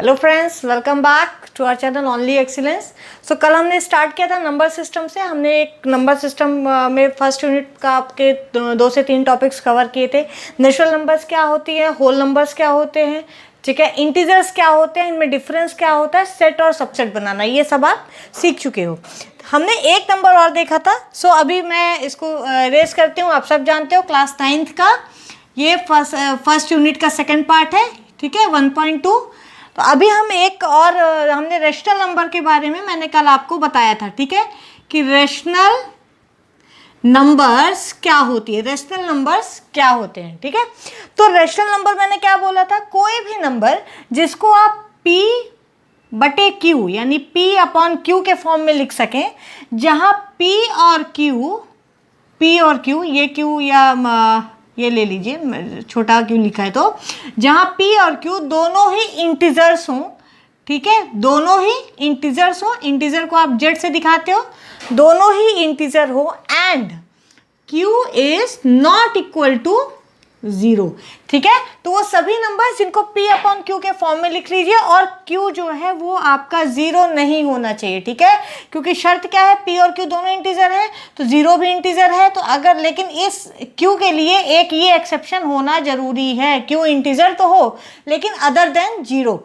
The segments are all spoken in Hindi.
Hello friends, welcome back to our channel only excellence. So कल हमने स्टार्ट किया था नंबर सिस्टम से। हमने एक नंबर सिस्टम में फर्स्ट यूनिट का आपके 2 से 3 टॉपिक्स कवर किए थे। नेचुरल नंबर्स क्या होती है, होल नंबर्स क्या होते हैं, ठीक है, इंटीजर्स क्या होते हैं, इनमें डिफरेंस क्या होता है, सेट और सबसेट बनाना, ये सब आप सीख चुके हो। हमने एक नंबर और देखा था। सो अभी मैं इसको रेस करती हूँ। आप सब जानते हो क्लास 9th का ये फर्स्ट यूनिट का सेकेंड पार्ट है, ठीक है, 1.2। तो अभी हम एक और हमने रेशनल नंबर के बारे में मैंने कल आपको बताया था, ठीक है, कि रेशनल नंबर्स क्या होती है, रेशनल नंबर्स क्या होते हैं, ठीक है। तो रेशनल नंबर मैंने क्या बोला था, कोई भी नंबर जिसको आप P बटे Q यानी P अपॉन Q के फॉर्म में लिख सकें, जहां P और Q ये Q या ये ले लीजिए, छोटा Q लिखा है, तो जहां P और Q दोनों ही इंटीजर्स हों, ठीक है, दोनों ही इंटीजर्स हो, इंटीजर को आप Z से दिखाते हो, दोनों ही इंटीजर हो and Q is not equal to 0, ठीक है। तो वो सभी नंबर जिनको P अपॉन Q के फॉर्म में लिख लीजिए और Q जो है वो आपका 0 नहीं होना चाहिए, ठीक है, क्योंकि शर्त क्या है, P और Q दोनों इंटीजर है तो 0 भी इंटीजर है। तो अगर लेकिन इस Q के लिए एक ये एक्सेप्शन होना जरूरी है, Q इंटीजर तो हो लेकिन अदर देन 0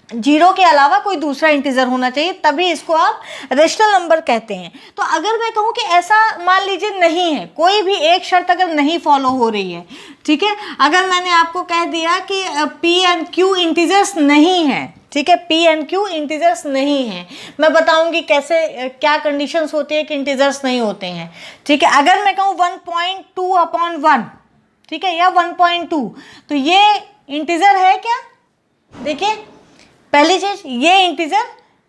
के अलावा कोई दूसरा इंटीजर होना चाहिए, तभी इसको आप रेशनल नंबर कहते हैं। तो अगर मैं कहूँ कि ऐसा मान लीजिए नहीं है, कोई भी एक शर्त अगर नहीं फॉलो हो रही है, ठीक है, अगर मैंने आपको कह दिया कि P एंड Q इंटीजर्स नहीं है, ठीक है, P एंड Q इंटीजर्स नहीं है, मैं बताऊंगी कैसे क्या कंडीशंस होती है कि इंटीजर्स नहीं होते हैं, ठीक है। अगर मैं कहूँ 1.2/1, ठीक है, या 1.2, तो ये इंटीजर है क्या? देखिए, पहली चीज ये इंटीजर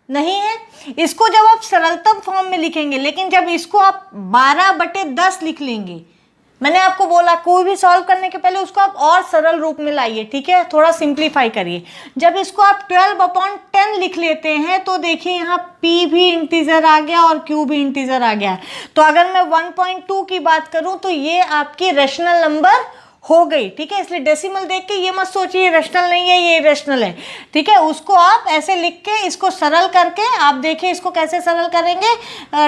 नहीं है। इसको जब आप सरलतम फॉर्म में लिखेंगे, लेकिन जब इसको आप 12/10 लिख लेंगे, मैंने आपको बोला कोई भी सॉल्व करने के पहले उसको आप और सरल रूप में लाइए, ठीक है, थोड़ा सिंप्लीफाई करिए। जब इसको आप 12/10 लिख लेते हैं तो देखिए यहाँ P भी इंटीजर आ गया और Q भी इंटीजर आ गया। तो अगर मैं 1.2 की बात करूं तो ये आपकी रेशनल नंबर हो गई, ठीक है। इसलिए डेसिमल देख के ये मत सोचिए रेशनल नहीं है, ये रेशनल है, ठीक है। उसको आप ऐसे लिख के इसको सरल करके आप देखिए इसको कैसे सरल करेंगे।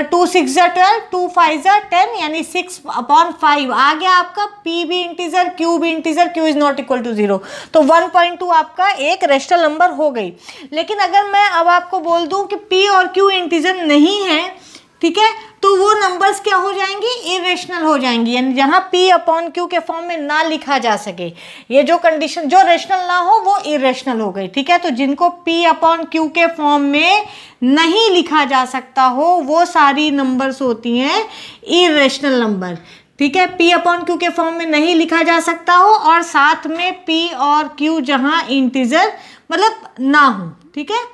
2 6 जा 12, 2 5 जा 10 यानी 6/5 आ गया आपका। P भी इंटीजर, Q भी integer, Q is not equal to 0, तो 1.2 आपका एक रेशनल नंबर हो गई। लेकिन अगर मैं अब आपको बोल दूं कि P और Q इंटीजर नहीं है, ठीक है, तो वो नंबर्स क्या हो जाएंगी, इरेशनल हो जाएंगी, यानी जहां P अपॉन Q के फॉर्म में ना लिखा जा सके, ये जो कंडीशन जो रेशनल ना हो वो इरेशनल हो गई, ठीक है। तो जिनको P अपॉन Q के फॉर्म में नहीं लिखा जा सकता हो वो सारी नंबर्स होती हैं इरेशनल नंबर, ठीक है। P अपॉन Q के फॉर्म में नहीं लिखा जा सकता हो और साथ में P और Q जहां इंटीजर मतलब ना हो, ठीक है,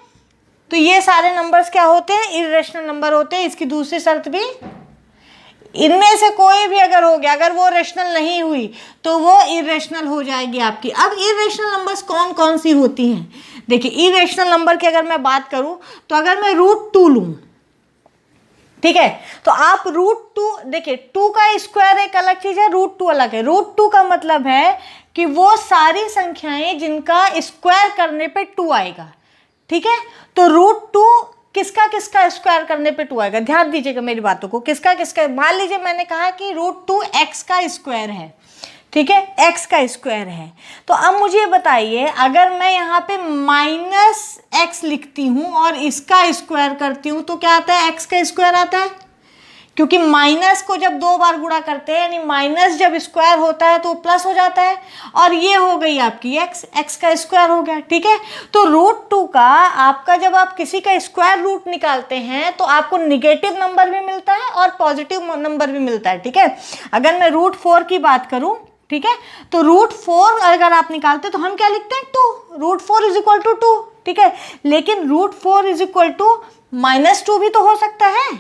तो ये सारे नंबर्स क्या होते हैं, इरेशनल नंबर होते हैं। इसकी दूसरी शर्त भी, इनमें से कोई भी अगर हो गया, अगर वो रेशनल नहीं हुई तो वो इरेशनल हो जाएगी आपकी। अब इरेशनल नंबर्स कौन कौन सी होती हैं, देखिए, इरेशनल नंबर की अगर मैं बात करूं तो अगर मैं √2 लूं, ठीक है, तो आप √2 देखिए, 2 का स्क्वायर एक अलग चीज है, √2 अलग है। √2 का मतलब है कि वो सारी संख्याएं जिनका स्क्वायर करने पे 2 आएगा, ठीक है। तो √2 किसका किसका स्क्वायर करने पे 2 आएगा, ध्यान दीजिएगा मेरी बातों को, किसका किसका, मान लीजिए मैंने कहा कि √2 x का स्क्वायर है, ठीक है, x का स्क्वायर है। तो अब मुझे बताइए, अगर मैं यहाँ पे -x लिखती हूँ और इसका स्क्वायर करती हूँ तो क्या आता है, x का स्क्वायर आता है, क्योंकि माइनस को जब 2 बार गुणा करते हैं यानी माइनस जब स्क्वायर होता है तो प्लस हो जाता है, और ये हो गई आपकी x का स्क्वायर हो गया, ठीक है। तो √2 का आपका जब आप किसी का स्क्वायर रूट निकालते हैं तो आपको निगेटिव नंबर भी मिलता है और पॉजिटिव नंबर भी मिलता है, ठीक है। अगर मैं √4 की बात करूं, ठीक है, तो √4 अगर आप निकालते तो हम क्या लिखते हैं, 2, √4 इज इक्वल टू 2, ठीक है। लेकिन √4 इज इक्वल टू -2 भी तो हो सकता है,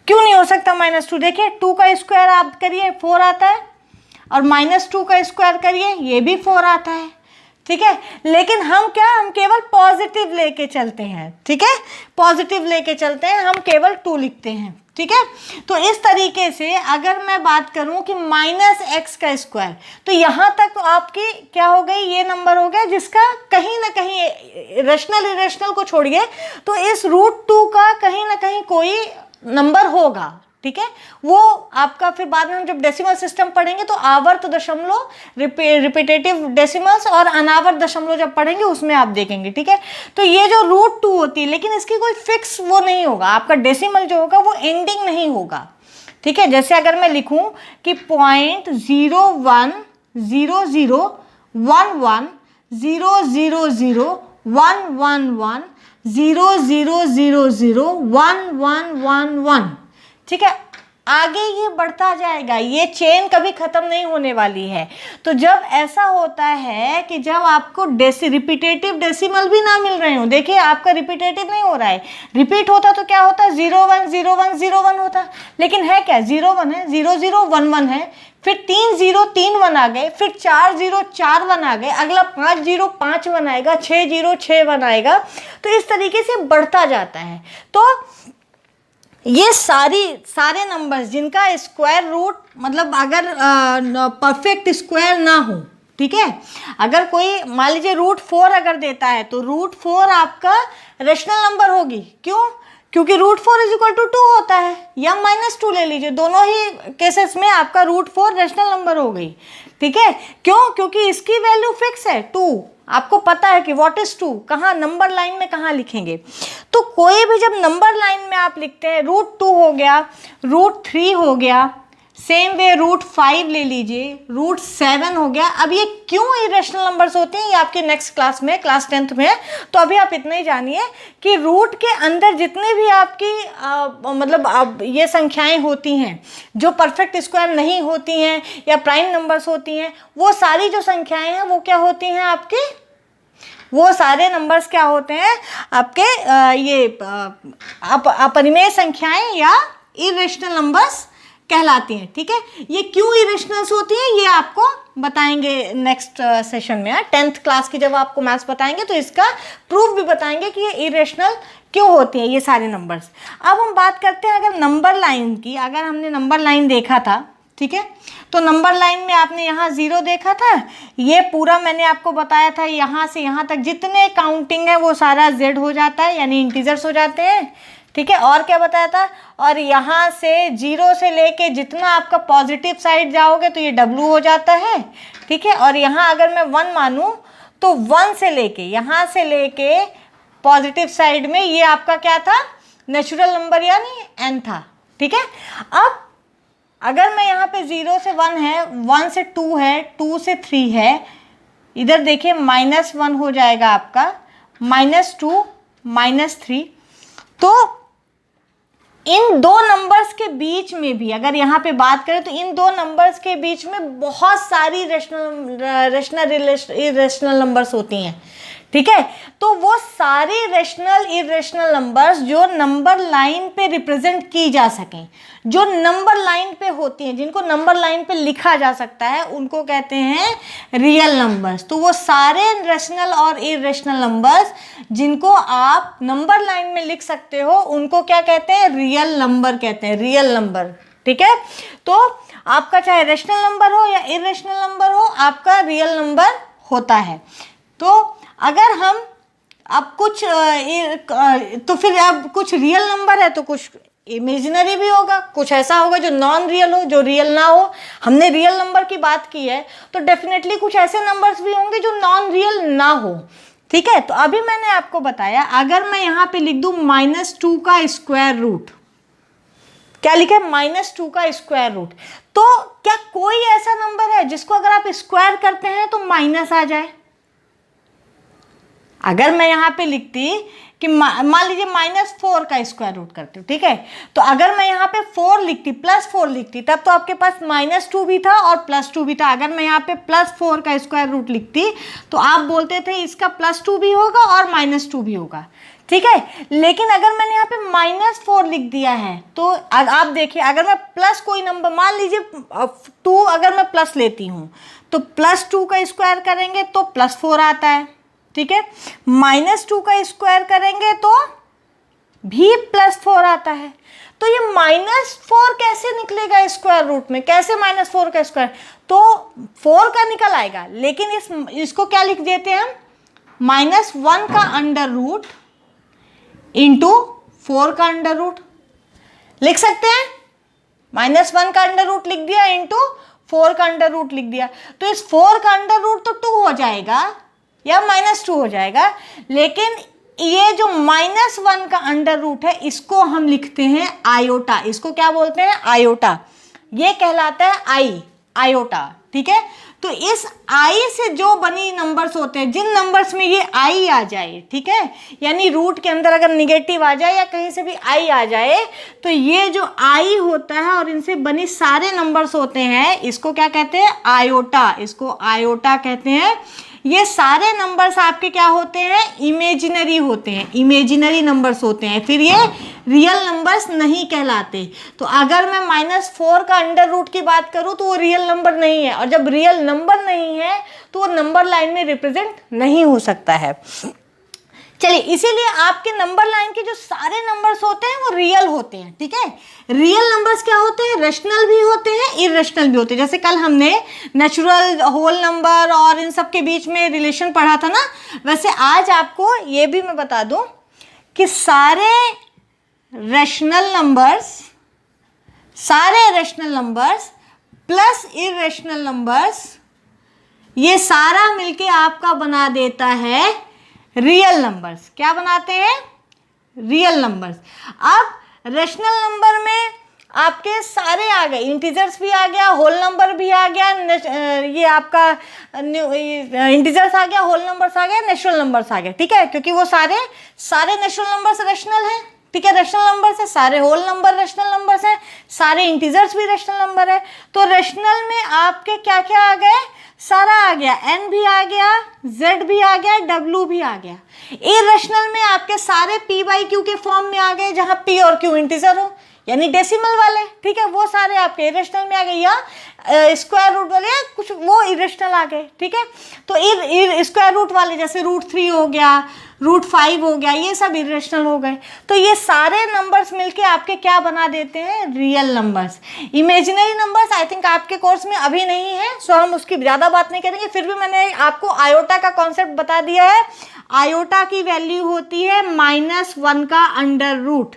क्यों नहीं हो सकता -2? देखिए, 2 का स्क्वायर आप करिए 4 आता है और -2 का स्क्वायर करिए ये भी 4 आता है, ठीक है। लेकिन हम केवल पॉजिटिव लेके चलते हैं, ठीक है, पॉजिटिव लेके चलते हैं, हम केवल 2 लिखते हैं, ठीक है। तो इस तरीके से अगर मैं बात करूं कि -x का स्क्वायर, तो यहां तक तो आपकी क्या हो गई, ये नंबर हो गया जिसका कहीं ना कहीं रेशनल इरेशनल को छोड़िए, तो इस √2 का कहीं ना कहीं कोई नंबर होगा, ठीक है। वो आपका फिर बाद में हम जब डेसिमल सिस्टम पढ़ेंगे तो आवर्त दशमलव, रिपीटेटिव डेसिमल्स और अनावर्त दशमलव जब पढ़ेंगे उसमें आप देखेंगे, ठीक है। तो ये जो √2 होती है, लेकिन इसकी कोई फिक्स वो नहीं होगा, आपका डेसिमल जो होगा वो एंडिंग नहीं होगा, ठीक है। जैसे अगर मैं लिखूं कि 0.001100011100001111, ठीक है। आगे ये बढ़ता जाएगा, ये चेन कभी खत्म नहीं होने वाली है। तो जब ऐसा होता है कि जब आपको रिपीटेटिव डेसिमल भी ना मिल रहे हो, देखिए आपका रिपीटेटिव नहीं हो रहा है, रिपीट होता तो क्या होता, 010101 होता, लेकिन है क्या, 01 है, 0011 है, फिर 3031 आ गए, फिर 4041 आ गए, अगला 5051 आएगा, 6061 आएगा। तो इस तरीके से बढ़ता जाता है। तो ये सारे नंबर्स जिनका स्क्वायर रूट, मतलब अगर परफेक्ट स्क्वायर ना हो, ठीक है, अगर कोई मान लीजिए √4 अगर देता है तो √4 आपका रेशनल नंबर होगी। क्यों? क्योंकि √4 = 2 होता है, या -2 ले लीजिए, दोनों ही केसेस में आपका √4 रेशनल नंबर हो गई, ठीक है। क्यों? क्योंकि इसकी वैल्यू फिक्स है 2, आपको पता है कि व्हाट इज 2, कहाँ नंबर लाइन में कहाँ लिखेंगे। तो कोई भी जब नंबर लाइन में आप लिखते हैं, √2 हो गया, √3 हो गया, सेम वे √5 ले लीजिए, √7 हो गया। अब ये क्यों इरेशनल नंबर्स होते हैं, ये आपके नेक्स्ट क्लास में, क्लास 10th में है। तो अभी आप इतना ही जानिए कि रूट के अंदर जितने भी आपकी मतलब ये संख्याएं होती हैं जो परफेक्ट स्क्वायर नहीं होती हैं या प्राइम नंबर्स होती हैं, वो सारी जो संख्याएं हैं वो क्या होती हैं आपकी, वो सारे नंबर्स क्या होते हैं आपके ये अपरिमेय संख्याएं या इरेशनल नंबर्स कहलाती हैं, ठीक है। ये क्यों इरेशनल्स होती हैं ये आपको बताएंगे नेक्स्ट सेशन में। 10th क्लास की जब आपको मैथ्स बताएंगे तो इसका प्रूफ भी बताएंगे कि ये इरेशनल क्यों होती हैं ये सारे नंबर्स। अब हम बात करते हैं अगर नंबर लाइन की। अगर हमने नंबर लाइन देखा था, ठीक है, तो नंबर लाइन में आपने यहाँ 0 देखा था, ये पूरा मैंने आपको बताया था यहाँ से यहाँ तक जितने काउंटिंग है वो सारा Z हो जाता है, यानी इंटीजर्स हो जाते हैं, ठीक है। और क्या बताया था, और यहाँ से 0 से लेके जितना आपका पॉजिटिव साइड जाओगे तो ये W हो जाता है, ठीक है। और यहाँ अगर मैं 1 मानूँ तो 1 से लेके यहाँ से लेके पॉजिटिव साइड में ये आपका क्या था, नेचुरल नंबर यानी n था, ठीक है। अब अगर मैं यहाँ पे 0 से 1 है, 1 से 2 है, 2 से 3 है, इधर देखिए -1 हो जाएगा आपका, -2 -3। तो इन दो नंबर्स के बीच में भी अगर यहाँ पे बात करें तो इन दो नंबर्स के बीच में बहुत सारी रेशनल इरेशनल नंबर्स होती हैं, ठीक है। तो वो सारी रेशनल इरेशनल नंबर्स जो नंबर लाइन पे रिप्रेजेंट की जा सकें, जो नंबर लाइन पे होती हैं, जिनको नंबर लाइन पे लिखा जा सकता है, उनको कहते हैं रियल नंबर्स। तो वो सारे रेशनल और इरेशनल नंबर्स जिनको आप नंबर लाइन में लिख सकते हो उनको क्या कहते हैं, रियल नंबर कहते हैं, रियल नंबर, ठीक है। तो आपका चाहे रेशनल नंबर हो या इरेशनल नंबर हो, आपका रियल नंबर होता है। तो अगर हम अब कुछ तो फिर अब कुछ रियल नंबर है तो कुछ इमेजिनरी भी होगा, कुछ ऐसा होगा जो नॉन रियल हो, जो रियल ना हो। हमने रियल नंबर की बात की है तो डेफिनेटली कुछ ऐसे नंबर्स भी होंगे जो नॉन रियल ना हो, ठीक है। तो अभी मैंने आपको बताया अगर मैं यहाँ पे लिख दूँ -2 का स्क्वायर रूट, क्या लिखा है, -2 का स्क्वायर रूट, तो क्या कोई ऐसा नंबर है जिसको अगर आप स्क्वायर करते हैं तो माइनस आ जाए। अगर मैं यहाँ पे लिखती कि मान लीजिए -4 का स्क्वायर रूट करते हो, ठीक है, तो अगर मैं यहाँ पे 4 लिखती, +4 लिखती, तब तो आपके पास -2 भी था और +2 भी था। अगर मैं यहाँ पे +4 का स्क्वायर रूट लिखती तो आप बोलते थे इसका +2 भी होगा और -2 भी होगा, ठीक है। लेकिन अगर मैंने यहाँ पे -4 लिख दिया है तो आप देखिए, अगर मैं प्लस कोई नंबर मान लीजिए 2 अगर मैं प्लस लेती हूँ तो +2 का स्क्वायर करेंगे तो +4 आता है, ठीक है। -2 का स्क्वायर करेंगे तो भी +4 आता है। तो ये -4 कैसे निकलेगा स्क्वायर रूट में, कैसे -4 का स्क्वायर, तो 4 का निकल आएगा, लेकिन इसको क्या लिख देते हैं हम, -1 का अंडर रूट इंटू 4 का अंडर रूट लिख सकते हैं। -1 का अंडर रूट लिख दिया इंटू 4 का अंडर रूट लिख दिया। तो इस 4 का अंडर रूट तो 2 हो जाएगा या -2 हो जाएगा, लेकिन ये जो -1 का अंडर रूट है इसको हम लिखते हैं आयोटा। इसको क्या बोलते हैं? आयोटा। ये कहलाता है आई, आयोटा। ठीक है, तो इस आई से जो बनी नंबर्स होते हैं, जिन नंबर्स में ये आई आ जाए, ठीक है, यानी रूट के अंदर अगर निगेटिव आ जाए या कहीं से भी आई आ जाए, तो ये जो आई होता है और इनसे बनी सारे नंबर्स होते हैं, इसको क्या कहते हैं? आयोटा। इसको आयोटा कहते हैं। ये सारे नंबर्स आपके क्या होते हैं? इमेजिनरी होते हैं, इमेजिनरी नंबर्स होते हैं, फिर ये रियल नंबर्स नहीं कहलाते। तो अगर मैं -4 का अंडर रूट की बात करूं तो वो रियल नंबर नहीं है, और जब रियल नंबर नहीं है तो वो नंबर लाइन में रिप्रेजेंट नहीं हो सकता है। चलिए, इसीलिए आपके नंबर लाइन के जो सारे नंबर्स होते हैं वो रियल होते हैं। ठीक है, रियल नंबर्स क्या होते हैं? रेशनल भी होते हैं, इरेशनल भी होते हैं। जैसे कल हमने नेचुरल, होल नंबर और इन सब के बीच में रिलेशन पढ़ा था ना, वैसे आज आपको ये भी मैं बता दूं कि सारे rational numbers plus irrational numbers, ये सारा मिलके आपका बना देता है रियल नंबर्स। क्या बनाते हैं? Real numbers. अब रेशनल नंबर में आपके सारे आ गए, इंटीजर्स भी आ गया, होल नंबर भी आ गया, ये आपका इंटीजर्स आ गया, होल नंबर्स आ गया, नेचुरल नंबर्स आ गए। ठीक है, क्योंकि वो सारे नेचुरल नंबर्स रेशनल हैं। ठीक है, रेशनल नंबर्स है, सारे होल नंबर रेशनल नंबर्स हैं, सारे इंटीजर्स भी रेशनल नंबर है। तो रेशनल में आपके क्या क्या आ गए? सारा आ गया, n भी आ गया, z भी आ गया, w भी आ गया। इरेशनल में आपके सारे p/q के फॉर्म में आ गए, जहां p और q इंटीजर हो, यानी डेसिमल वाले। ठीक है, वो सारे आपके इरेशनल में आ गए, या स्क्वायर रूट वाले या कुछ वो इरेशनल आ गए। ठीक है, तो स्क्वायर रूट वाले जैसे √3 हो गया, √5 हो गया, ये सब इरेशनल हो गए। तो ये सारे नंबर्स मिलके आपके क्या बना देते हैं? Real numbers. Imaginary numbers I think आपके कोर्स में अभी नहीं है, सो हम उसकी ज़्यादा बात नहीं करेंगे। फिर भी मैंने आपको आयोटा का कॉन्सेप्ट बता दिया है। आयोटा की वैल्यू होती है -1 का अंडर रूट।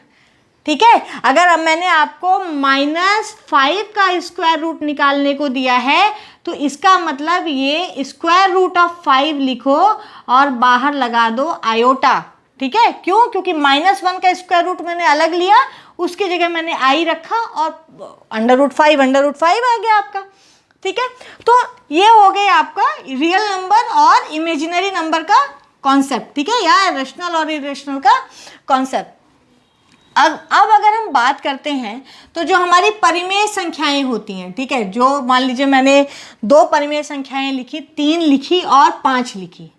ठीक है, अगर अब मैंने आपको -5 का स्क्वायर रूट निकालने को दिया है, तो इसका मतलब ये स्क्वायर रूट ऑफ 5 लिखो और बाहर लगा दो आयोटा। ठीक है, क्यों? क्योंकि -1 का स्क्वायर रूट मैंने अलग लिया, उसकी जगह मैंने आई रखा और √5 आ गया आपका। ठीक है, तो ये हो गया आपका रियल नंबर और इमेजिनरी नंबर का कॉन्सेप्ट। ठीक है, या रेशनल और इरेशनल का कॉन्सेप्ट। अब अगर हम बात करते हैं तो जो हमारी परिमेय संख्याएं होती हैं, ठीक है, जो मान लीजिए मैंने 2 परिमेय संख्याएं लिखी, 3 लिखी और 5 लिखी।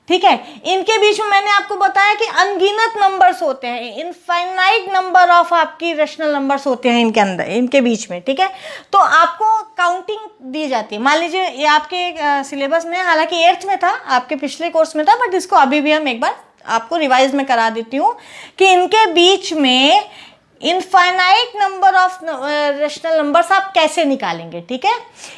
ठीक है, इनके बीच में मैंने आपको बताया कि अनगिनत नंबर्स होते हैं, इनफाइनाइट नंबर ऑफ आपकी रेशनल नंबर्स होते हैं इनके अंदर, इनके बीच में। ठीक है, तो आपको काउंटिंग दी जाती है। मान लीजिए ये आपके सिलेबस में, हालांकि 8th में था, आपके पिछले कोर्स में था, बट इसको अभी भी हम एक बार आपको रिवाइज में करा देती हूँ कि इनके बीच में infinite number of rational numbers आप कैसे निकालेंगे। ठीक है,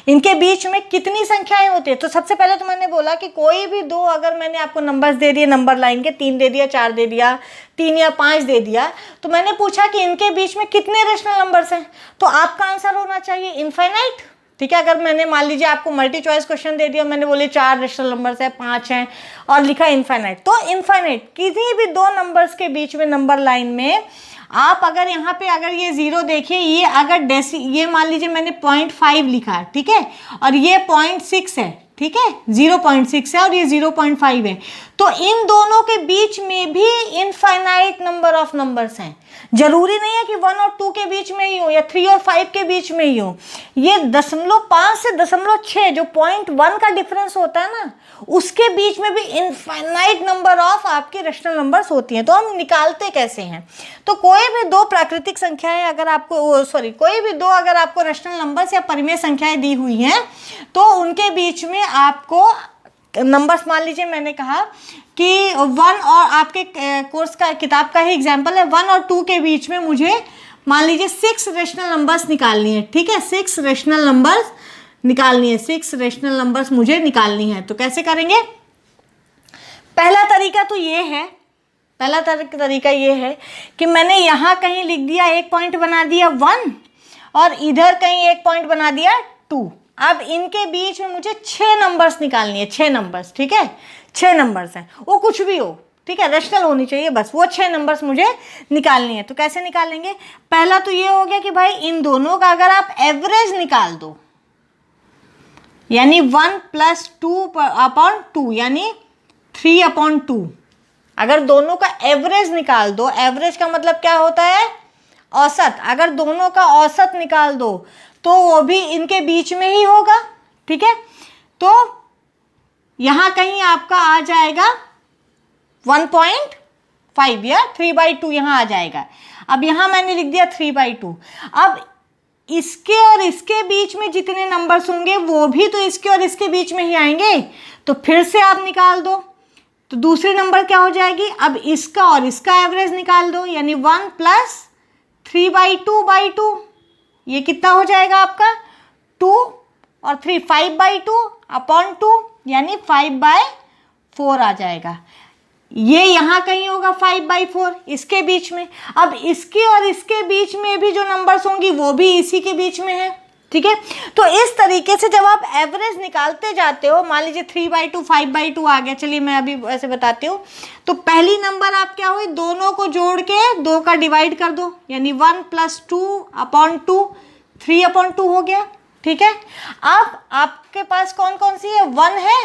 इनके बीच में कितनी संख्याएं होती है। तो सबसे पहले तो मैंने बोला कि कोई भी 2 अगर मैंने आपको नंबर्स दे दिए नंबर लाइन के, 3 दे दिया, 4 दे दिया, 3 या 5 दे दिया, तो मैंने पूछा कि इनके बीच में कितने रेशनल नंबर्स हैं, तो आपका आंसर होना चाहिए इनफाइनाइट। ठीक है, अगर मैंने मान लीजिए आपको मल्टी चॉइस क्वेश्चन दे दिया, मैंने बोले 4 रेशनल नंबर्स है, 5 हैं और लिखा इनफाइनाइट, तो इनफाइनाइट किसी भी 2 नंबर्स के बीच में नंबर लाइन में आप अगर यहाँ पे अगर ये 0 देखिए, ये अगर ये मान लीजिए मैंने 0.5 लिखा, ठीक है, और ये 0.6 है, ठीक है, 0.6 है और ये 0.5 है, तो इन दोनों के बीच में भी इनफाइनाइट नंबर ऑफ नंबर्स हैं। जरूरी नहीं है कि 1 और 2 के बीच में ही हो या 3 और 5 के बीच में ही हो। ये 0.5 से 0.6 जो 0.1 का डिफरेंस होता है ना, उसके बीच में भी इनफाइनाइट नंबर ऑफ आपके रेशनल नंबर्स होती हैं। तो हम निकालते कैसे हैं? तो कोई भी 2 प्राकृतिक संख्याएं अगर आपको कोई भी 2 अगर आपको रेशनल नंबर्स या परिमेय संख्याएं दी हुई हैं, तो उनके बीच में आपको नंबर्स, मान लीजिए मैंने कहा कि 1 और आपके कोर्स का किताब का ही एग्जांपल है, 1 और 2 के बीच में मुझे मान लीजिए 6 रेशनल नंबर्स निकालनी है। ठीक है, 6 रेशनल नंबर्स निकालनी है, 6 रेशनल नंबर्स मुझे निकालनी है। तो कैसे करेंगे? पहला तरीका तो ये है, पहला तरीका ये है कि मैंने यहाँ कहीं लिख दिया, एक पॉइंट बना दिया 1 और इधर कहीं एक पॉइंट बना दिया 2। अब इनके बीच में मुझे 6 नंबर्स निकालनी है, 6 नंबर्स, ठीक है, 6 नंबर्स हैं, वो कुछ भी हो, ठीक है, रेशनल होनी चाहिए बस, वो 6 नंबर्स मुझे निकालनी है। तो कैसे निकालेंगे? पहला तो ये हो गया कि भाई इन दोनों का अगर आप एवरेज निकाल दो, यानी 1 + 2/2 यानी 3/2, अगर दोनों का एवरेज निकाल दो, एवरेज का मतलब क्या होता है? औसत। अगर दोनों का औसत निकाल दो तो वो भी इनके बीच में ही होगा, ठीक है। तो यहाँ कहीं आपका आ जाएगा 1.5 या 3/2 यहाँ आ जाएगा। अब यहाँ मैंने लिख दिया 3/2। अब इसके और इसके बीच में जितने नंबर्स होंगे वो भी तो इसके और इसके बीच में ही आएंगे, तो फिर से आप निकाल दो। तो दूसरी नंबर क्या हो जाएगी? अब इसका और इसका एवरेज निकाल दो, यानी 1 + 3/2/2, ये कितना हो जाएगा आपका? 2 और 3 5/2/2 यानी 5/4 आ जाएगा। ये यहाँ कहीं होगा 5/4 इसके बीच में। अब इसके और इसके बीच में भी जो नंबर्स होंगी वो भी इसी के बीच में है, ठीक है। तो इस तरीके से जब आप एवरेज निकालते जाते हो, मान लीजिए 3/2 5/2 आ गया, चलिए मैं अभी ऐसे बताती हूँ। तो पहली नंबर आप क्या हुई, दोनों को जोड़ के 2 का डिवाइड कर दो, यानी 1 + 2/2 3/2 हो गया, ठीक है। अब आपके पास कौन कौन सी है? 1 है,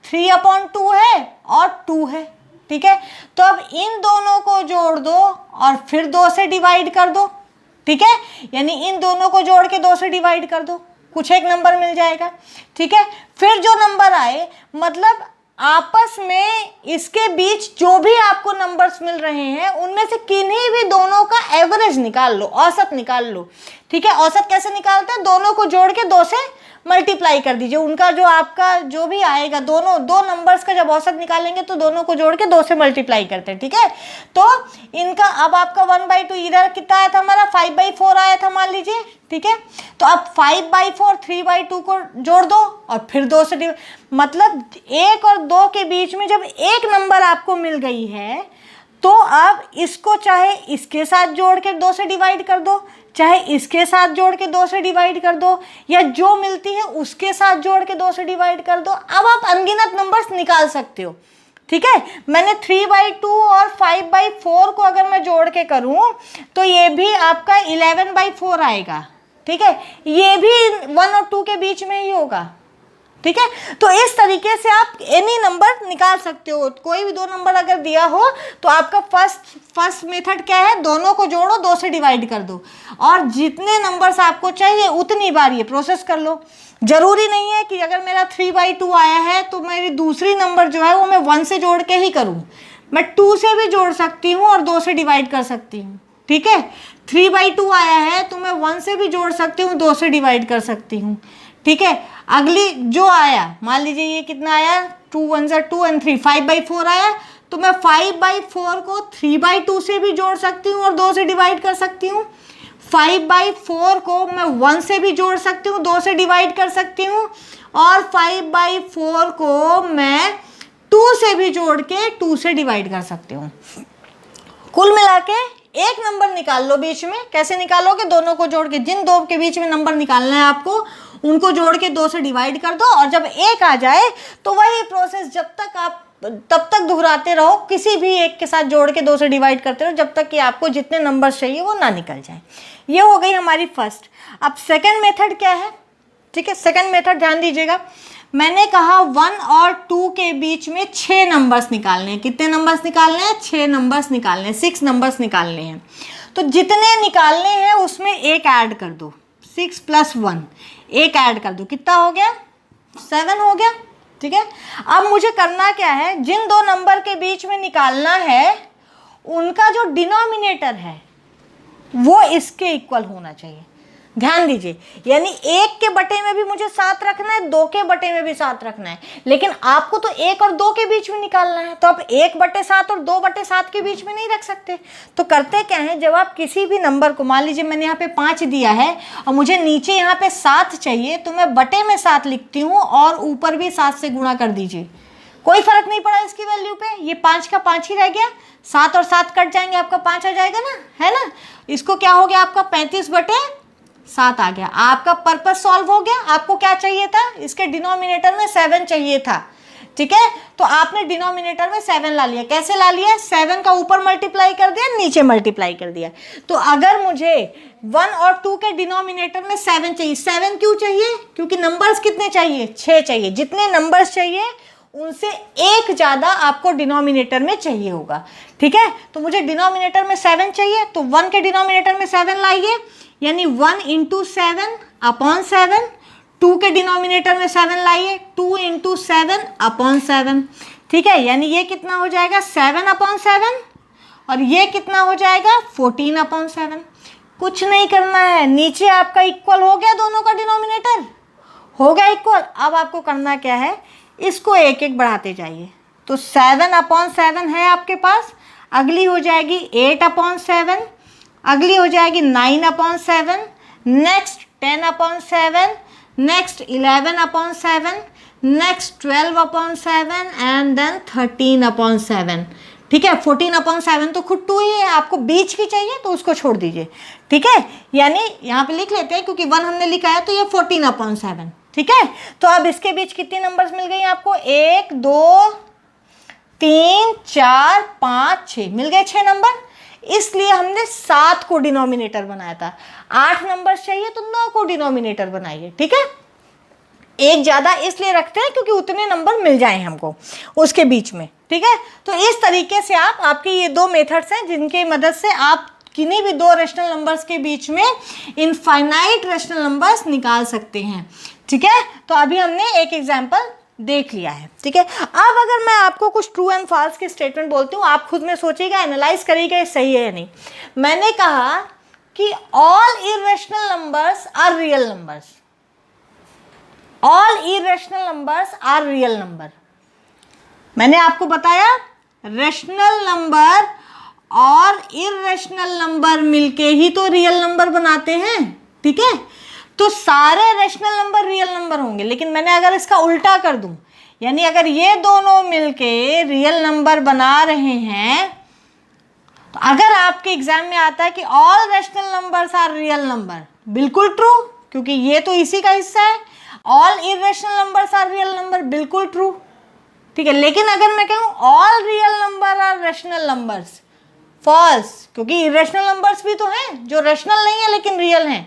3/2 है और 2 है, ठीक है। तो अब इन दोनों को जोड़ दो और फिर 2 से डिवाइड कर दो, ठीक है, यानी इन दोनों को जोड़ के 2 से डिवाइड कर दो, कुछ एक नंबर मिल जाएगा, ठीक है। फिर जो नंबर आए, मतलब आपस में इसके बीच जो भी आपको नंबर्स मिल रहे हैं उनमें से किन्हीं भी दोनों का एवरेज निकाल लो, औसत निकाल लो, ठीक है। औसत कैसे निकालते हैं? दोनों को जोड़ के 2 से मल्टीप्लाई कर दीजिए, उनका जो आपका जो भी आएगा, दोनों दो नंबर्स का जब औसत निकालेंगे तो दोनों को जोड़ के 2 से मल्टीप्लाई करते हैं, ठीक है। तो इनका अब आपका 1/2 इधर कितना आया था हमारा? 5/4 आया था मान लीजिए, ठीक है। तो अब 5/4 3/2 को जोड़ दो और फिर 2 से मतलब 1 और 2 के बीच में जब एक नंबर आपको मिल गई है तो अब इसको चाहे इसके साथ जोड़ के 2 से डिवाइड कर दो, चाहे इसके साथ जोड़ के 2 से डिवाइड कर दो, या जो मिलती है उसके साथ जोड़ के 2 से डिवाइड कर दो। अब आप अनगिनत नंबर्स निकाल सकते हो, ठीक है। मैंने 3/2 और 5/4 को अगर मैं जोड़ के करूं तो ये भी आपका 11/4 आएगा, ठीक है। ये भी 1 और 2 के बीच में ही होगा, ठीक है। तो इस तरीके से आप एनी नंबर निकाल सकते हो। कोई भी 2 नंबर अगर दिया हो तो आपका फर्स्ट मेथड क्या है? दोनों को जोड़ो, 2 से डिवाइड कर दो और जितने नंबर्स आपको चाहिए उतनी बार ये प्रोसेस कर लो। जरूरी नहीं है कि अगर मेरा 3/2 आया है तो मेरी दूसरी नंबर जो है वो मैं 1 से जोड़ के ही करूँ, मैं 2 से भी जोड़ सकती हूँ और 2 से डिवाइड कर सकती हूँ, ठीक है। 3/2 आया है तो मैं 1 से भी जोड़ सकती हूँ, 2 से डिवाइड कर सकती हूँ, ठीक है। अगली जो आया, मान लीजिए ये कितना आया? 2 1 2 और 3 5/4 आया, तो मैं 5/4 को 3/2 से भी जोड़ सकती हूँ और 2 से डिवाइड कर सकती हूँ। 5/4 को मैं 1 से भी जोड़ सकती हूँ, 2 से डिवाइड कर सकती हूँ, और 5/4 को मैं 2 से भी जोड़ के 2 से डिवाइड कर सकती हूँ। कुल मिला के एक नंबर निकाल लो बीच में। कैसे निकालोगे? दोनों को जोड़ के, जिन दो के बीच में नंबर निकालना है आपको उनको जोड़ के 2 से डिवाइड कर दो, और जब एक आ जाए तो वही प्रोसेस जब तक आप तब तक दोहराते रहो, किसी भी एक के साथ जोड़ के 2 से डिवाइड करते रहो जब तक कि आपको जितने नंबर चाहिए वो ना निकल जाए। ये हो गई हमारी फर्स्ट। अब सेकंड मेथड क्या है? ठीक है, सेकंड मेथड ध्यान दीजिएगा। मैंने कहा 1 और 2 के बीच में 6 नंबर्स निकालने हैं। कितने नंबर्स निकालने हैं? 6 नंबर्स निकालने हैं, 6 नंबर्स निकालने हैं। तो जितने निकालने हैं उसमें एक ऐड कर दो, 6 + 1 एक ऐड कर दो, कितना हो गया? 7 हो गया, ठीक है। अब मुझे करना क्या है? जिन दो नंबर के बीच में निकालना है उनका जो डिनोमिनेटर है वो इसके इक्वल होना चाहिए। ध्यान दीजिए, यानी 1 के बटे में भी मुझे 7 रखना है, 2 के बटे में भी 7 रखना है, लेकिन आपको तो 1 और 2 के बीच में निकालना है, तो आप 1/7 और 2/7 के बीच में नहीं रख सकते। तो करते क्या है, जब आप किसी भी नंबर को, मान लीजिए मैंने यहाँ पे 5 दिया है और मुझे नीचे यहाँ पे 7 चाहिए, तो मैं बटे में 7 लिखती हूँ और ऊपर भी 7 से गुणा कर दीजिए, कोई फर्क नहीं पड़ा इसकी वैल्यू पे, ये 5 का 5 ही रह गया, 7 और 7 कट जाएंगे, आपका 5 आ जाएगा ना, है ना। इसको क्या हो गया, आपका 35/7 आ गया। आपका पर्पस सॉल्व हो गया। आपको क्या चाहिए था, इसके डिनोमिनेटर में 7 चाहिए था, ठीक है। तो आपने डिनोमिनेटर में 7 ला लिया। कैसे ला लिया, 7 का ऊपर मल्टीप्लाई कर दिया, नीचे मल्टीप्लाई कर दिया। तो अगर मुझे 1 और 2 के डिनोमिनेटर में 7 चाहिए, 7 क्यों चाहिए, क्योंकि नंबर्स कितने चाहिए, 6 चाहिए। जितने नंबर्स चाहिए उनसे एक ज़्यादा आपको डिनोमिनेटर में चाहिए होगा, ठीक है। तो मुझे डिनोमिनेटर में 7 चाहिए, तो 1 के डिनोमिनेटर में 7 लाइए, यानी 1 × 7/7। 2 के डिनोमिनेटर में 7 लाइए, 2 × 7/7, ठीक है। यानी ये कितना हो जाएगा, 7/7, और ये कितना हो जाएगा, 14/7। कुछ नहीं करना है, नीचे आपका इक्वल हो गया, दोनों का डिनोमिनेटर हो गया इक्वल। अब आपको करना क्या है, इसको एक एक बढ़ाते जाइए। तो 7/7 है आपके पास, अगली हो जाएगी 8/7, अगली हो जाएगी 9/7, next 10/7, next 11/7, next 12/7 and then 13/7, ठीक है। 14/7 तो खुद 2 ही है, आपको बीच की चाहिए तो उसको छोड़ दीजिए, ठीक है। यानी यहाँ पे लिख लेते हैं, क्योंकि 1 हमने लिखा है तो ये 14/7, ठीक है। तो अब इसके बीच कितनी नंबर्स मिल गई आपको, 1 2 3 4 5 6, मिल गए 6 नंबर। इसलिए हमने 7 को डिनोमिनेटर बनाया था। 8 नंबर्स चाहिए तो 9 को डिनोमिनेटर बनाइए, ठीक है। एक ज़्यादा इसलिए रखते हैं क्योंकि उतने नंबर मिल जाएं हमको उसके बीच में, ठीक है। तो इस तरीके से आपके ये 2 मेथड्स हैं जिनकी मदद से आप किन्हीं भी 2 रेशनल नंबर्स के बीच में इनफाइनाइट रेशनल नंबर्स निकाल सकते हैं, ठीक है। तो अभी हमने एक एग्जाम्पल देख लिया है, ठीक है। अब अगर मैं आपको कुछ ट्रू एंड फॉल्स के स्टेटमेंट बोलती हूँ, आप खुद में सोचिएगा, एनालाइज करिएगा सही है या नहीं। मैंने कहा कि all irrational numbers are real numbers, all irrational numbers are real number. मैंने आपको बताया रेशनल नंबर और इरेशनल नंबर मिलके ही तो रियल नंबर बनाते हैं, ठीक है। तो सारे रेशनल नंबर रियल नंबर होंगे, लेकिन मैंने अगर इसका उल्टा कर दूं, यानी अगर ये दोनों मिलके रियल नंबर बना रहे हैं, तो अगर आपके एग्जाम में आता है कि all rational numbers are real number, बिल्कुल ट्रू, क्योंकि ये तो इसी का हिस्सा है। All irrational numbers are real number, बिल्कुल ट्रू, ठीक है। लेकिन अगर मैं कहूँ all real number are rational numbers, false, क्योंकि इरेशनल नंबर्स भी तो हैं जो रेशनल नहीं है लेकिन रियल हैं,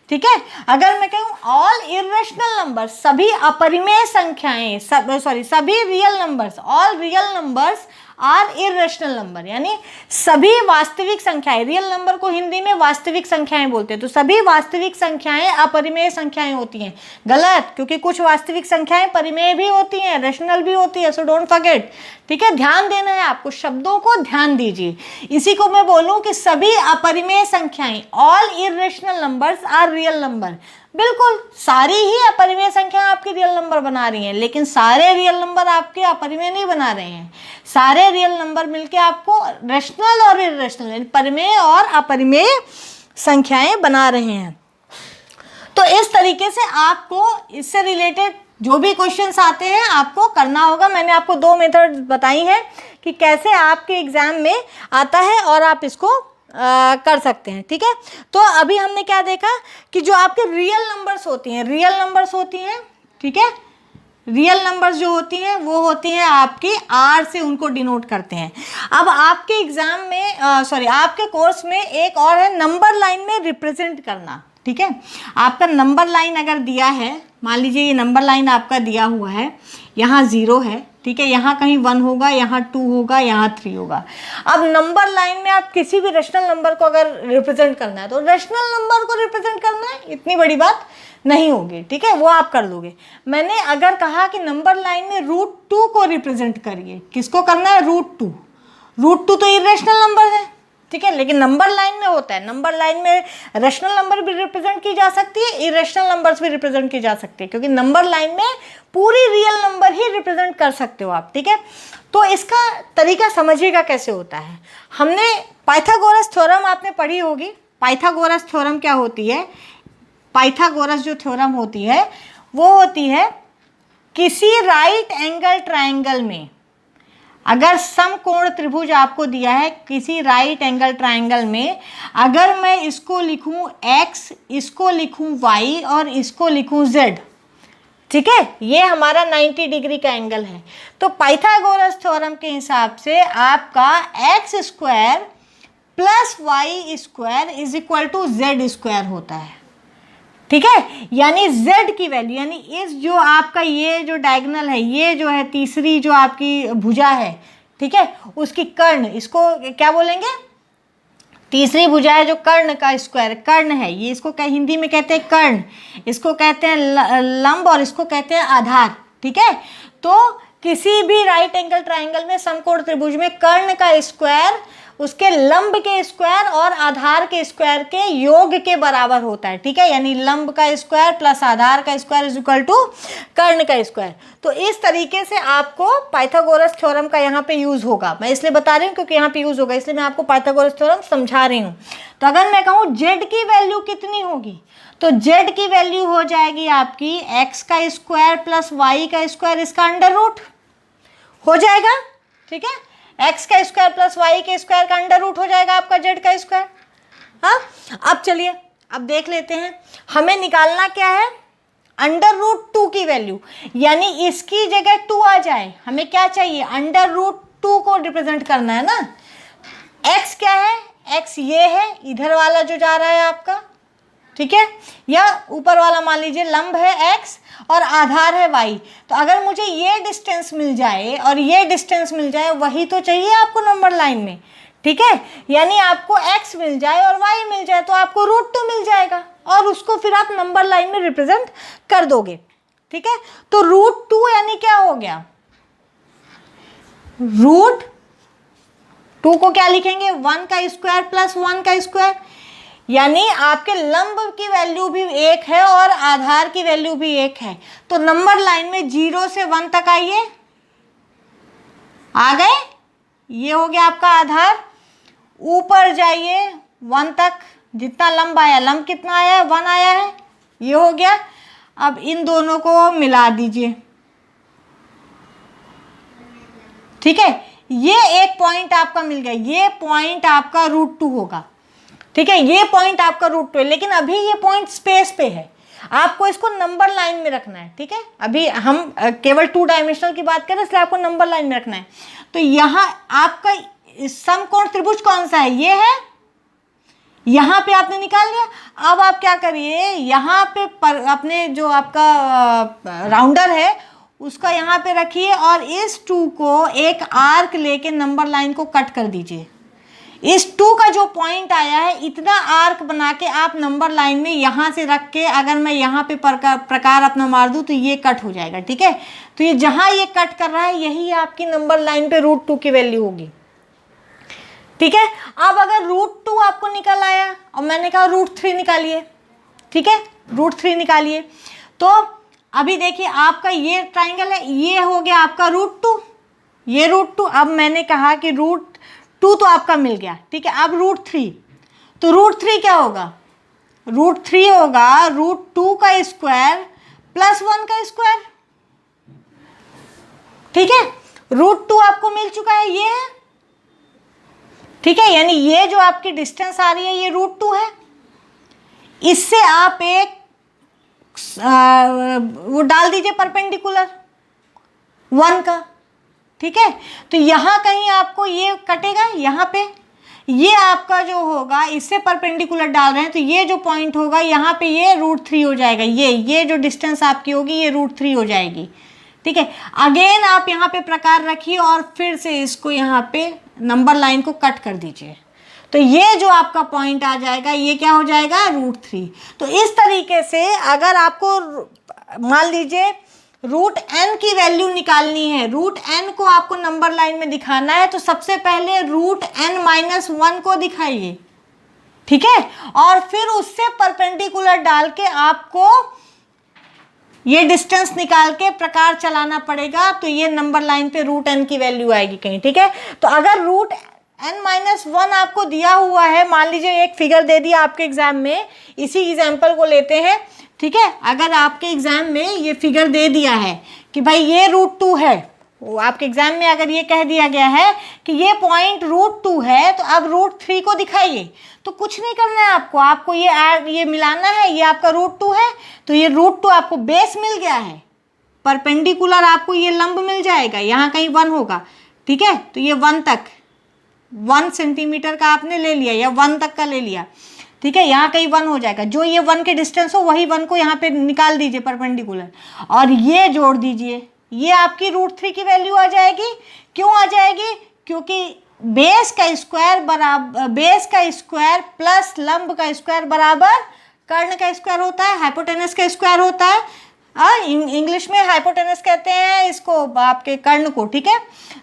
ठीक है। अगर मैं कहूँ ऑल इरेशनल नंबर्स, सभी अपरिमेय संख्याएं, सभी real numbers, all real numbers are irrational number, यानी सभी वास्तविक संख्याएं, रियल नंबर को हिंदी में वास्तविक संख्याएं बोलते हैं, तो सभी वास्तविक संख्याएं अपरिमेय संख्याएं होती हैं। गलत, क्योंकि कुछ वास्तविक संख्याएं परिमेय भी होती हैं, रेशनल भी होती है, सो डोंट फॉरगेट, ठीक है। ध्यान देना है आपको, शब्दों को ध्यान दीजिए। इसी को मैं बोलूं कि सभी अपरिमेय संख्याएं, all irrational numbers are real number, बिल्कुल सारी ही अपरिमेय संख्या आपकी रियल नंबर बना रही हैं, लेकिन सारे रियल नंबर आपके अपरिमेय नहीं बना रहे हैं। सारे रियल नंबर मिलके आपको रेशनल और इरेशनल, यानी परिमेय और अपरिमेय संख्याएं बना रहे हैं। तो इस तरीके से आपको इससे रिलेटेड जो भी क्वेश्चंस आते हैं आपको करना होगा। मैंने आपको 2 मेथड बताई हैं कि कैसे आपके एग्जाम में आता है और आप इसको कर सकते हैं, ठीक है। तो अभी हमने क्या देखा कि जो आपके रियल नंबर्स होती हैं, ठीक है, रियल नंबर्स जो होती हैं वो होती हैं आपकी आर से, उनको डिनोट करते हैं। अब आपके एग्जाम में आपके कोर्स में एक और है नंबर लाइन में रिप्रेजेंट करना, ठीक है। आपका नंबर लाइन अगर दिया है, मान लीजिए ये नंबर लाइन आपका दिया हुआ है, यहाँ 0 है, ठीक है, यहाँ कहीं 1 होगा, यहाँ 2 होगा, यहाँ 3 होगा। अब नंबर लाइन में आप किसी भी रेशनल नंबर को अगर रिप्रेजेंट करना है तो रेशनल नंबर को रिप्रेजेंट करना है, इतनी बड़ी बात नहीं होगी, ठीक है, वो आप कर लोगे। मैंने अगर कहा कि नंबर लाइन में √2 को रिप्रेजेंट करिए, किसको करना है, √2 तो इरेशनल नंबर है, ठीक है, लेकिन नंबर लाइन में होता है, नंबर लाइन में रेशनल नंबर भी रिप्रेजेंट की जा सकती है, इरेशनल नंबर्स भी रिप्रेजेंट की जा सकती है, क्योंकि नंबर लाइन में पूरी रियल नंबर ही रिप्रेजेंट कर सकते हो आप, ठीक है। तो इसका तरीका समझिएगा कैसे होता है। हमने पाइथागोरस थ्योरम आपने पढ़ी होगी। पाइथागोरस थ्योरम क्या होती है, पाइथागोरस जो थ्योरम होती है वो होती है किसी राइट एंगल ट्रायंगल में, अगर समकोण त्रिभुज आपको दिया है किसी राइट एंगल ट्रायंगल में, अगर मैं इसको लिखूं x, इसको लिखूं y और इसको लिखूं z, ठीक है, ये हमारा 90 डिग्री का एंगल है। तो पाइथागोरस थ्योरम के हिसाब से आपका x square plus y square is equal to z square होता है, ठीक है। यानी z की वैल्यू, यानी इस जो आपका ये जो डायगोनल है, ये जो है तीसरी जो आपकी भुजा है, ठीक है, उसकी कर्ण, इसको क्या बोलेंगे, तीसरी भुजा है जो कर्ण का स्क्वायर, कर्ण है ये, इसको क्या हिंदी में कहते हैं कर्ण, इसको कहते हैं लंब और इसको कहते हैं आधार, ठीक है। तो किसी भी राइट एंगल ट्रायंगल में समकोण त्रिभुज में कर्ण का स्क्वायर उसके लंब के स्क्वायर और आधार के स्क्वायर के योग के बराबर होता है, ठीक है। यानी लंब का स्क्वायर प्लस आधार का स्क्वायर इज इक्वल टू कर्ण का स्क्वायर। तो इस तरीके से आपको पाइथागोरस थ्योरम का यहाँ पे यूज होगा। मैं इसलिए बता रही हूँ क्योंकि यहाँ पे यूज होगा, इसलिए मैं आपको पाइथागोरस थ्योरम समझा रही हूँ। तो अगर मैं कहूँ z की वैल्यू कितनी होगी, तो z की वैल्यू हो जाएगी आपकी x का स्क्वायर प्लस y का स्क्वायर, इसका अंडर रूट हो जाएगा, ठीक है। x का स्क्वायर प्लस y के स्क्वायर का अंडर रूट हो जाएगा आपका z का स्क्वायर। हाँ, अब चलिए अब देख लेते हैं हमें निकालना क्या है, अंडर रूट 2 की वैल्यू, यानी इसकी जगह 2 आ जाए। हमें क्या चाहिए, अंडर रूट 2 को रिप्रेजेंट करना है ना। x क्या है, x ये है, इधर वाला जो जा रहा है आपका, ठीक है, या ऊपर वाला मान लीजिए लंब है x और आधार है y। तो अगर मुझे ये डिस्टेंस मिल जाए और ये डिस्टेंस मिल जाए, वही तो चाहिए आपको नंबर लाइन में, ठीक है। यानी आपको x मिल जाए और y मिल जाए तो आपको रूट 2 मिल जाएगा और उसको फिर आप नंबर लाइन में रिप्रेजेंट कर दोगे, ठीक है। तो रूट 2 यानी क्या हो गया, रूट 2 को क्या लिखेंगे, 1 का स्क्वायर प्लस 1 का स्क्वायर, यानी आपके लंब की वैल्यू भी 1 है और आधार की वैल्यू भी 1 है। तो नंबर लाइन में 0 से 1 तक आइए, आ गए, ये हो गया आपका आधार। ऊपर जाइए 1 तक, जितना लंब आया, लंब कितना आया है, 1 आया है, ये हो गया। अब इन दोनों को मिला दीजिए, ठीक है। ये एक पॉइंट आपका मिल गया, ये पॉइंट आपका रूट 2 होगा, ठीक है। ये पॉइंट आपका रूट 2 है, लेकिन अभी ये पॉइंट स्पेस पे है, आपको इसको नंबर लाइन में रखना है, ठीक है। अभी हम केवल 2 डायमेंशनल की बात करें, इसलिए आपको नंबर लाइन में रखना है। तो यहाँ आपका समकोण त्रिभुज कौन सा है, ये है, यहाँ पे आपने निकाल लिया। अब आप क्या करिए, यहाँ पे अपने जो आपका राउंडर है उसका यहाँ पे रखिए और इस 2 को एक आर्क लेके नंबर लाइन को कट कर दीजिए। इस 2 का जो पॉइंट आया है, इतना आर्क बना के आप नंबर लाइन में यहाँ से रख के, अगर मैं यहाँ पे प्रकार अपना मार दूँ तो ये कट हो जाएगा, ठीक है। तो ये जहाँ ये कट कर रहा है, यही आपकी नंबर लाइन पे रूट 2 की वैल्यू होगी, ठीक है। अब अगर रूट 2 आपको निकल आया और मैंने कहा रूट 3 निकालिए, ठीक है, रूट 3 निकालिए। तो अभी देखिए आपका ये ट्राइंगल है, ये हो गया आपका रूट 2, ये रूट 2। अब मैंने कहा कि रूट 2 तो आपका मिल गया, ठीक है। अब रूट 3, तो रूट 3 क्या होगा, रूट 3 होगा रूट 2 का स्क्वायर प्लस 1 का स्क्वायर, ठीक है। रूट 2 आपको मिल चुका है, ये है, ठीक है। यानी ये जो आपकी डिस्टेंस आ रही है ये रूट 2 है। इससे आप एक वो डाल दीजिए परपेंडिकुलर 1 का, ठीक है। तो यहाँ कहीं आपको ये कटेगा, यहाँ पे ये आपका जो होगा, इससे परपेंडिकुलर डाल रहे हैं तो ये जो पॉइंट होगा यहाँ पे ये रूट 3 हो जाएगा। ये जो डिस्टेंस आपकी होगी ये रूट 3 हो जाएगी, ठीक है। अगेन आप यहाँ पे प्रकार रखिए और फिर से इसको यहाँ पे नंबर लाइन को कट कर दीजिए, तो ये जो आपका पॉइंट आ जाएगा ये क्या हो जाएगा, रूट 3। तो इस तरीके से अगर आपको मान लीजिए रूट n की वैल्यू निकालनी है, रूट n को आपको नंबर लाइन में दिखाना है, तो सबसे पहले रूट n-1 को दिखाइए, ठीक है। और फिर उससे परपेंडिकुलर डाल के आपको ये डिस्टेंस निकाल के प्रकार चलाना पड़ेगा, तो ये नंबर लाइन पे रूट n की वैल्यू आएगी कहीं, ठीक है। तो अगर रूट n-1 आपको दिया हुआ है, मान लीजिए एक फिगर दे दिया आपके एग्जाम में, इसी एग्जाम्पल को लेते हैं, ठीक है, अगर आपके एग्जाम में ये फिगर दे दिया है कि भाई ये √2 है, वो आपके एग्जाम में अगर ये कह दिया गया है कि ये पॉइंट √2 है, तो अब √3 को दिखाइए, तो कुछ नहीं करना है आपको, आपको ये मिलाना है, ये आपका √2 है, तो ये √2 आपको बेस मिल गया है, परपेंडिकुलर आपको ये लंब मिल जाएगा, यहाँ कहीं 1 होगा, ठीक है, तो ये 1 तक 1 सेंटीमीटर का आपने ले लिया या 1 तक का ले लिया, ठीक है, यहाँ कहीं 1 हो जाएगा, जो ये 1 के डिस्टेंस हो वही 1 को यहाँ पे निकाल दीजिए परपेंडिकुलर, और ये जोड़ दीजिए, ये आपकी √3 की वैल्यू आ जाएगी। क्यों आ जाएगी? क्योंकि बेस का स्क्वायर प्लस लंब का स्क्वायर बराबर कर्ण का स्क्वायर होता है, हाइपोटेनस का स्क्वायर होता है। इंग्लिश में हाइपोटेनस कहते हैं इसको, आपके कर्ण को, ठीक है,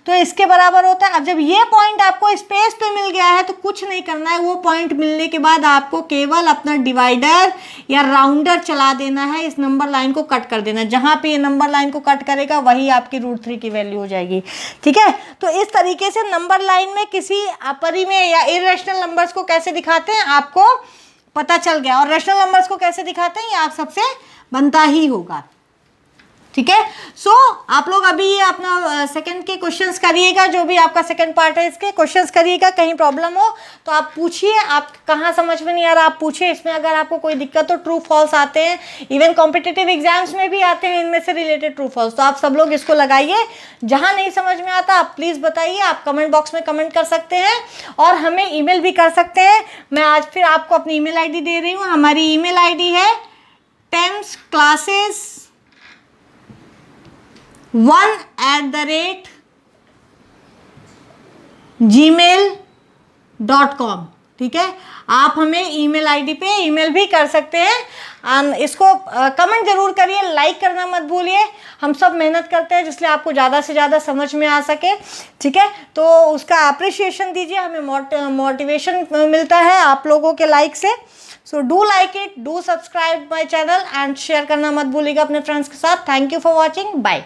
तो इसके बराबर होता है। अब जब ये पॉइंट आपको स्पेस पे मिल गया है तो कुछ नहीं करना है, वो पॉइंट मिलने के बाद आपको केवल अपना डिवाइडर या राउंडर चला देना है, इस नंबर लाइन को कट कर देना, जहाँ पे ये नंबर लाइन को कट करेगा वही आपकी √3 की वैल्यू हो जाएगी, ठीक है। तो इस तरीके से नंबर लाइन में किसी अपरिमेय या इर्रेशनल नंबर्स को कैसे दिखाते हैं आपको पता चल गया, और रेशनल नंबर्स को कैसे दिखाते हैं ये आप सबसे बनता ही होगा, ठीक है। सो आप लोग अभी ये अपना सेकंड के क्वेश्चंस करिएगा, जो भी आपका सेकंड पार्ट है इसके क्वेश्चंस करिएगा, कहीं प्रॉब्लम हो तो आप पूछिए, आप कहाँ समझ में नहीं आ रहा आप पूछिए, इसमें अगर आपको कोई दिक्कत हो, ट्रू फॉल्स आते हैं, इवन कॉम्पिटिटिव एग्जाम्स में भी आते हैं इनमें से रिलेटेड ट्रू फॉल्स, तो आप सब लोग इसको लगाइए। जहाँ नहीं समझ में आता आप प्लीज़ बताइए, आप कमेंट बॉक्स में कमेंट कर सकते हैं और हमें ईमेल भी कर सकते हैं। मैं आज फिर आपको अपनी ईमेल आईडी दे रही हूँ, हमारी ईमेल आईडी है TEMS1@gmail.com, ठीक है। आप हमें ईमेल आईडी पे ईमेल भी कर सकते हैं। इसको कमेंट जरूर करिए, लाइक करना मत भूलिए, हम सब मेहनत करते हैं जिसलिए आपको ज़्यादा से ज़्यादा समझ में आ सके, ठीक है। तो उसका अप्रिशिएशन दीजिए, हमें मोटिवेशन मिलता है आप लोगों के लाइक से। So do like it, do subscribe my channel and share करना मत भूलिएगा अपने फ्रेंड्स के साथ। Thank you for watching, bye.